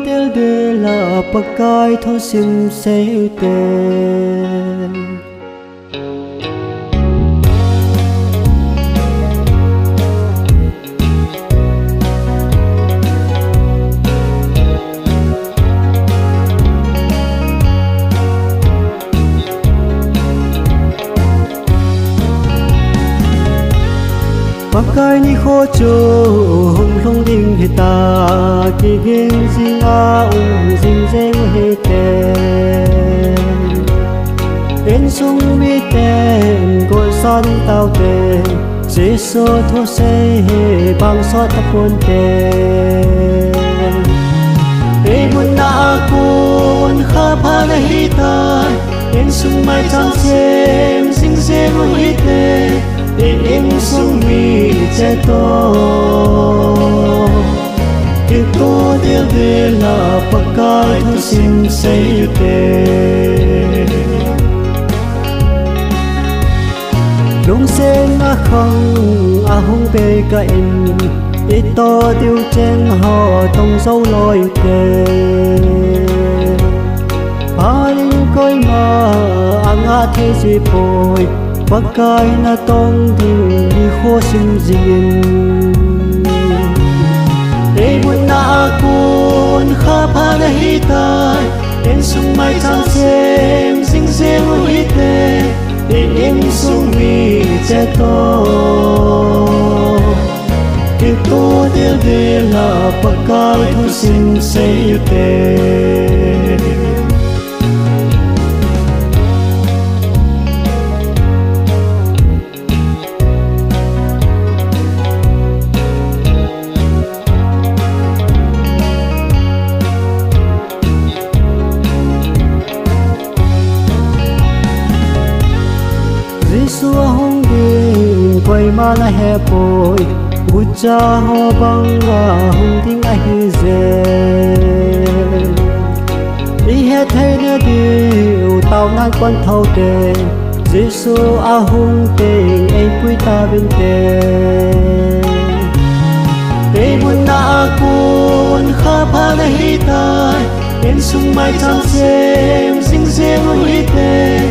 del de la pakai tho sim se te pakai ni kho cho hong long ding he ta ki gen jing a jing jeng he te en sung mi ten ko san tao te se so tho se he bang so ta pon te e mun na kun kha pha na hi ta en sung mai chang sem sing sem hi te em sung mi che to que to dia de la pakai tho sim se te long sen a khang a hung pe ka in i to tiêu chen ho tông sâu loi te pa ling koi ma ang a the si poi pakai na tong ding di kho sim jin e mun na kun kha pha na hi ta en sung mai chang sem sing sem hi te em sung mi che to que to del de la pakai tho sim se te xua hong đi quay mà la hè bồi bút cha ho băng và hong tiếng ai hư dê đi hè thấy nè điều tao nan quan thâu tê Giêsu a hong tình anh quý ta bên tê tê mun na kun kha pha na hi ta en sung mai chang xem sing xem hi tê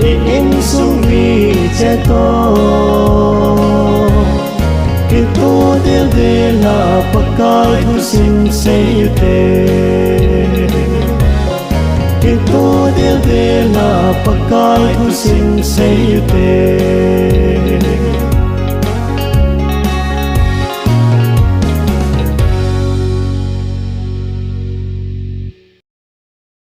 em sung mi che to que to del de la pakai tho sim se te que to del de la pakai tho sim se te